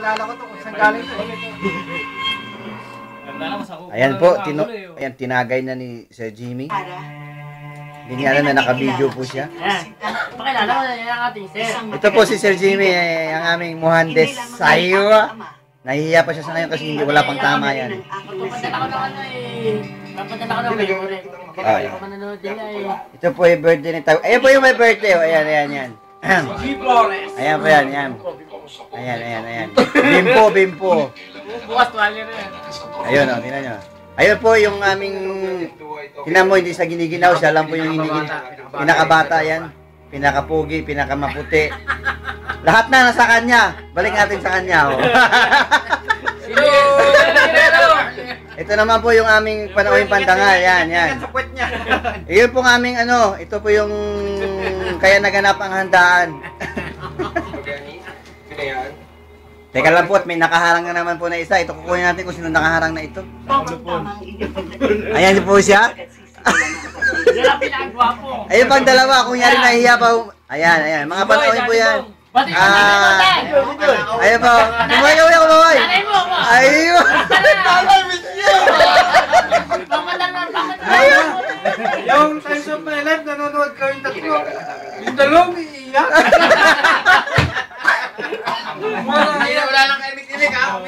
kilala ko to kung saan galing to. Ayan po, ayan, tinagay na ni Sir Jimmy. Hindi niya alam na naka-video po siya. Pakilala ko na yan ang ating sir. Ito po si Sir Jimmy, ang aming Muhandes Sayo. Nahihiya pa siya sa ngayon kasi hindi wala pang tama yan. Papadala ko ng ano eh. Papadala ko ng memory. Kaya mananood nila eh. Ito po yung birthday ni Tao. Ayan po yung may birthday. Oh. Ayan, ayan, ayan. Ayan po yan, ayan. Ayan, ayan, ayan. Bimpo, bimpo. Bukas tuwalya rin. Ayun, oh, tingnan nyo. Ayun po yung aming, tingnan mo, hindi sa giniginaw, siya lang po yung pinakabata yan. Pinakapugi, pinakamaputi. Lahat na nasa kanya. Balik natin sa kanya. Oh. Ito naman po yung aming panauhing pandangal. Yan, yan. Iyon po ang aming ano, ito po yung kaya naganap ang handaan. Teka lang po at may nakaharang na naman po na isa. Ito kukunin natin kung sino nakaharang na ito. Ayan po siya. Yan ang pinakagwapo. Ayun pang dalawa, kung yari nahihiya pa. Ayan, ayan. Mga panauhin po yan. Ayun po. Kumaway, kumaway. Nanay mo mo. Ayun. Nanay, miss you! Ayun. Yung Times of My Life, nanonood ko yung tatlo. Yung dalawang iiyak. Wala nang kaimik-imik ha.